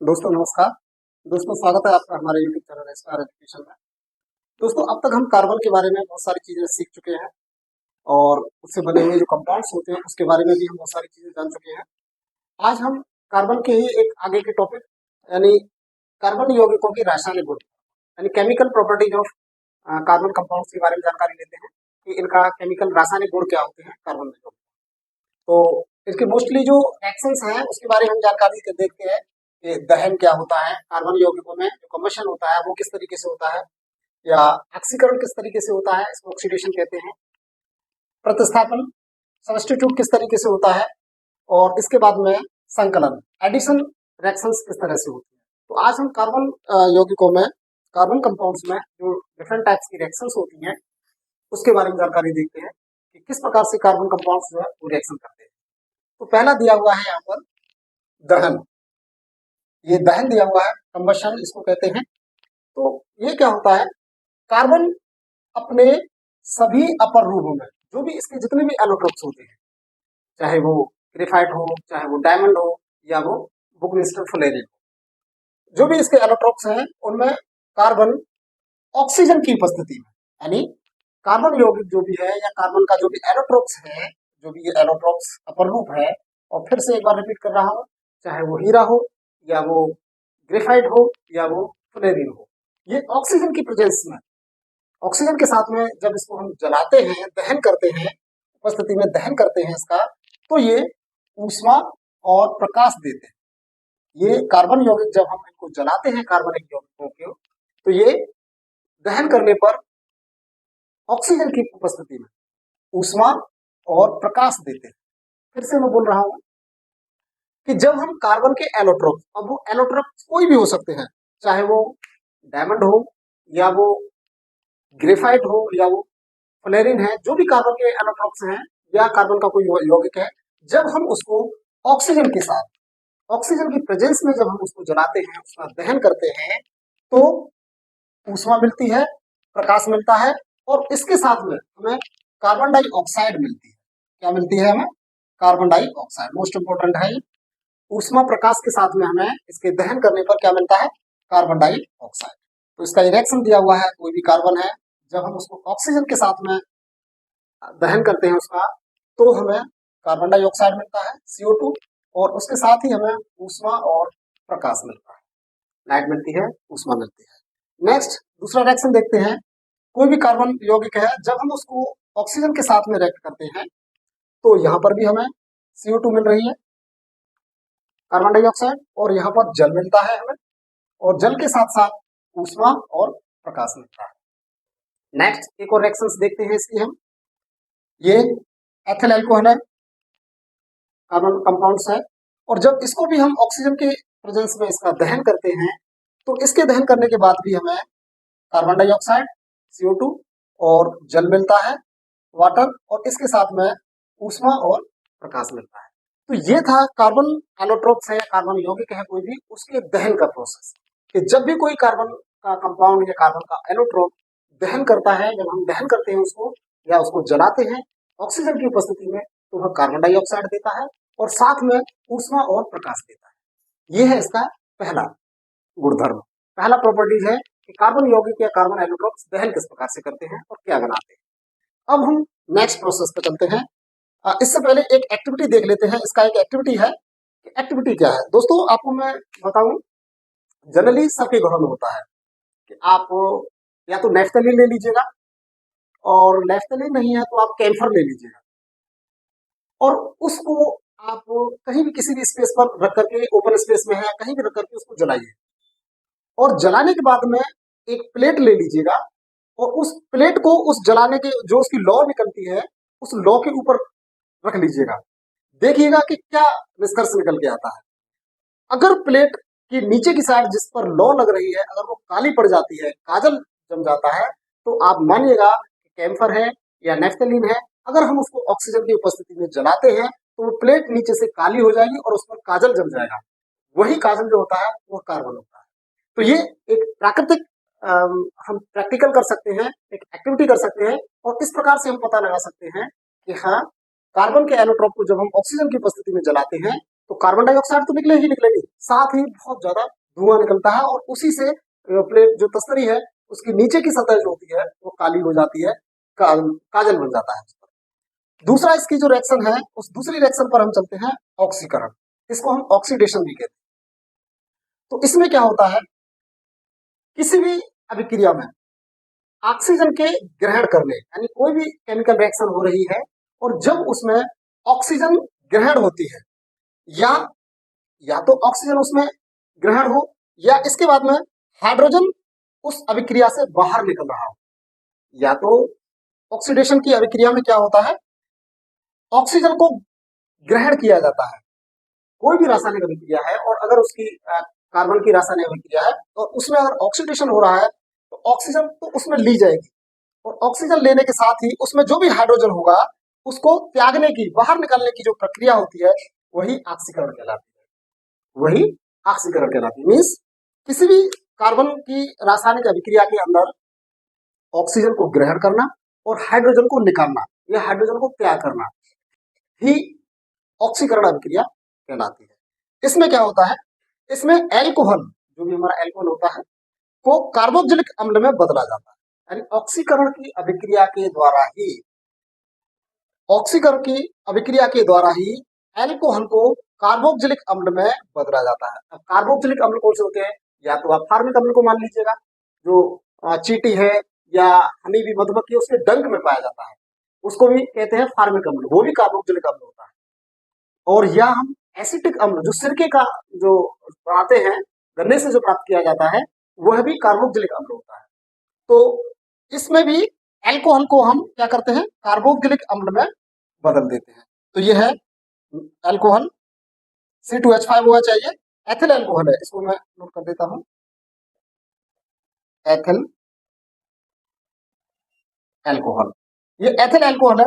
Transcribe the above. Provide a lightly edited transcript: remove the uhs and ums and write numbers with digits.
दोस्तों नमस्कार। दोस्तों स्वागत है आपका हमारे यूट्यूब चैनल एस्पायर एजुकेशन में। दोस्तों अब तक हम कार्बन के बारे में बहुत सारी चीजें सीख चुके हैं और उससे बने हुए जो कंपाउंड्स होते हैं उसके बारे में भी हम बहुत सारी चीजें जान चुके हैं। आज हम कार्बन के ही एक आगे के टॉपिक यानी कार्बन यौगिकों की रासायनिक गुण यानी chemical properties of carbon compounds के बारे में जानकारी लेते हैं कि इनका केमिकल रासायनिक गुण क्या होते हैं कार्बन में। तो इसके मोस्टली जो रिएक्शंस हैं उसके बारे में हम जानकारी देखते हैं कि दहन क्या होता है, कार्बन यौगिकों में जो कम्बशन होता है वो किस तरीके से होता है, या ऑक्सीकरण किस तरीके से होता है, इसको ऑक्सीडेशन कहते हैं। प्रतिस्थापन सब्स्टिट्यूट किस तरीके से होता है, और इसके बाद में संकलन एडिशन रिएक्शंस किस तरह से होती है। तो आज हम कार्बन यौगिकों में, कार्बन कंपाउंड्स में जो डिफरेंट टाइप्स की रिएक्शंस होती हैं उसके बारे में जानकारी देखते हैं कि किस प्रकार से कार्बन कंपाउंड्स जो है वो रिएक्शन करते हैं। तो पहला दिया हुआ है यहाँ पर दहन। ये दहन दिया हुआ है, कंबशन इसको कहते हैं। तो ये क्या होता है, कार्बन अपने सभी अपर रूपों में जो भी इसके जितने भी एलोट्रोप्स होते हैं, चाहे वो ग्रेफाइट हो, चाहे वो डायमंड हो, या वो बुकनिस्टर फुलेरिन हो, जो भी इसके एलोट्रोप्स हैं उनमें कार्बन ऑक्सीजन की उपस्थिति में, यानी कार्बन यौगिक जो भी है या कार्बन का जो भी एलोट्रोप्स है, जो भी ये एलोट्रोप्स अपर रूप है, और फिर से एक बार रिपीट कर रहा हूं, चाहे वो हीरा हो या वो ग्रेफाइट हो या वो फ्लोरीन हो, ये ऑक्सीजन की प्रेजेंस में, ऑक्सीजन के साथ में जब इसको हम जलाते हैं, दहन करते हैं, उपस्थिति में दहन करते हैं इसका, तो ये ऊष्मा और प्रकाश देते हैं। ये कार्बन यौगिक जब हम इनको जलाते हैं कार्बनिक यौगिकों को, तो ये दहन करने पर ऑक्सीजन की उपस्थिति में ऊष्मा और प्रकाश देते हैं। फिर से मैं बोल रहा हूं कि जब हम कार्बन के एलोट्रोप, अब वो एलोट्रोप कोई भी हो सकते हैं, चाहे वो डायमंड हो या वो ग्रेफाइट हो या वो फ्लोरीन है, जो भी कार्बन के एलोट्रोप्स हैं या कार्बन का कोई यौगिक है, जब हम उसको ऑक्सीजन के साथ, ऑक्सीजन की प्रेजेंस में जब हम उसको जलाते हैं, उसका दहन करते हैं, तो ऊष्मा मिलती है, प्रकाश मिलता है, और इसके साथ में हमें कार्बन डाइऑक्साइड मिलती है। क्या मिलती है हमें? Carbon dioxide. मोस्ट इंपोर्टेंट है, ऊष्मा प्रकाश के साथ में हमें इसके दहन करने पर क्या मिलता है? Carbon dioxide. तो इसका रिएक्शन दिया हुआ है, कोई भी कार्बन है, जब हम उसको ऑक्सीजन के साथ में दहन करते हैं उसका, तो हमें कार्बन डाइऑक्साइड मिलता है CO2, और उसके साथ ही हमें ऊष्मा और प्रकाश मिलता है, लाइट मिलती है, ऊष्मा मिलती है। नेक्स्ट दूसरा रिएक्शन देखते हैं। कोई भी कार्बन यौगिक है, जब हम उसको ऑक्सीजन के साथ में रिएक्ट करते हैं, तो यहाँ पर भी हमें CO2 मिल रही है, कार्बन डाइऑक्साइड, और यहाँ पर जल मिलता है हमें, और जल के साथ साथ ऊष्मा और प्रकाश मिलता है। नेक्स्ट एक और रिएक्शंस देखते हैं इसकी हम। ये एथिल अल्कोहल है, कार्बन कंपाउंड्स है, और जब इसको भी हम ऑक्सीजन के प्रेजेंस में इसका दहन करते हैं, तो इसके दहन करने के बाद भी हमें कार्बन डाइऑक्साइड, CO2 और जल मिलता है, वाटर, और इसके साथ में ऊष्मा और प्रकाश मिलता है। तो ये था कार्बन एलोट्रोप्स है, कार्बन यौगिक है कोई भी, उसके दहन का प्रोसेस, कि जब भी कोई कार्बन का कंपाउंड या कार्बन का एलोट्रोप दहन करता है, जब हम दहन करते हैं उसको या उसको जलाते हैं ऑक्सीजन की उपस्थिति में, तो वह कार्बन डाइऑक्साइड देता है और साथ में ऊष्मा और प्रकाश देता है। यह है इसका पहला गुणधर्म, पहला प्रॉपर्टीज है कि कार्बन यौगिक या कार्बन एलोट्रोप्स दहन किस प्रकार से करते हैं और क्या बनाते हैं। अब हम नेक्स्ट प्रोसेस पे चलते हैं। इससे पहले एक एक्टिविटी देख लेते हैं। इसका एक एक्टिविटी है। एक्टिविटी क्या है दोस्तों, आपको मैं बताऊं, जनरली सबके घरों में होता है कि आप या तो नेफ्थलीन ले लीजिएगा, और नेफ्थलीन नहीं है तो आप कैम्फर ले लीजिएगा, और उसको आप कहीं भी किसी भी स्पेस पर रख करके, ओपन स्पेस में है कहीं भी रख करके उसको जलाइए, और जलाने के बाद में एक प्लेट ले लीजिएगा, और उस प्लेट को उस जलाने के जो उसकी लौ निकलती है उस लौ के ऊपर रख लीजिएगा। देखिएगा कि क्या निष्कर्ष निकल के आता है। अगर प्लेट की नीचे की साइड जिस पर लौ लग रही है, अगर वो काली पड़ जाती है, काजल जम जाता है, तो आप मानिएगा कि कैम्फर है या नेफ्थलीन है। अगर हम उसको ऑक्सीजन की उपस्थिति में जलाते हैं तो वो प्लेट नीचे से काली हो जाएगी और उस पर काजल जम जाएगा। वही काजल जो होता है वो कार्बन होता है। तो ये एक प्राकृतिक हम प्रैक्टिकल कर सकते हैं, एक एक्टिविटी कर सकते हैं, और इस प्रकार से हम पता लगा सकते हैं कि हाँ, कार्बन के एलोट्रोप को जब हम ऑक्सीजन की उपस्थिति में जलाते हैं तो कार्बन डाइऑक्साइड तो निकले ही निकलेगी, साथ ही बहुत ज्यादा धुआं निकलता है और उसी से प्लेट जो तस्तरी है उसकी नीचे की सतह जो होती है वो काली हो जाती है, काजल बन जाता है। दूसरा इसकी जो रिएक्शन है, उस दूसरी रिएक्शन पर हम चलते हैं, ऑक्सीकरण। इसको हम ऑक्सीडेशन भी कहते हैं। तो इसमें क्या होता है, किसी भी अभिक्रिया में ऑक्सीजन के ग्रहण करने, यानी कोई भी केमिकल रिएक्शन हो रही है और जब उसमें ऑक्सीजन ग्रहण होती है, या तो ऑक्सीजन उसमें ग्रहण हो या इसके बाद में हाइड्रोजन उस अभिक्रिया से बाहर निकल रहा हो। या तो ऑक्सीडेशन की अभिक्रिया में क्या होता है, ऑक्सीजन को ग्रहण किया जाता है, कोई भी रासायनिक अभिक्रिया है और अगर उसकी कार्बन की रासायनिक अभिक्रिया है तो उसमें अगर ऑक्सीडेशन हो रहा है तो ऑक्सीजन तो उसमें ली जाएगी और ऑक्सीजन लेने के साथ ही उसमें जो भी हाइड्रोजन होगा उसको त्यागने की, बाहर निकालने की जो प्रक्रिया होती है वही ऑक्सीकरण कहलाती है। वही ऑक्सीकरण कहलाती है। मीन्स किसी भी कार्बन की रासायनिक अभिक्रिया के अंदर ऑक्सीजन को ग्रहण करना और हाइड्रोजन को निकालना या हाइड्रोजन को त्याग करना ही ऑक्सीकरण अभिक्रिया कहलाती है। इसमें क्या होता है, इसमें एल्कोहल, जो भी हमारा एल्कोहल होता है, को कार्बोक्सिलिक अम्ल में बदला जाता है। यानी ऑक्सीकरण की अभिक्रिया के द्वारा ही, ऑक्सीकरण की अभिक्रिया के द्वारा ही एल्कोहल को कार्बोक्सिलिक अम्ल में बदला जाता है। अब कार्बोक्सिलिक अम्ल कौन से होते हैं, या तो आप फार्मिक अम्ल को मान लीजिएगा, जो चींटी है या हनी भी, मधुमक्खी, उसके डंक में पाया जाता है, उसको भी कहते हैं फार्मिक अम्ल, वो भी कार्बोक्सिलिक अम्ल होता है। और या हम एसिटिक अम्ल, जो सिरके का जो बनाते हैं, गन्ने से जो प्राप्त किया जाता है, वह भी कार्बोक्सिलिक अम्ल होता है। तो इसमें भी एल्कोहल को हम क्या करते हैं, कार्बोक्सिलिक अम्ल में बदल देते हैं। तो ये है एल्कोहल, C2H5OH है, ये एथिल एल्कोहल है, इसको मैं नोट कर देता हूं, एथिल एल्कोहल, ये एथिल एल्कोहल है।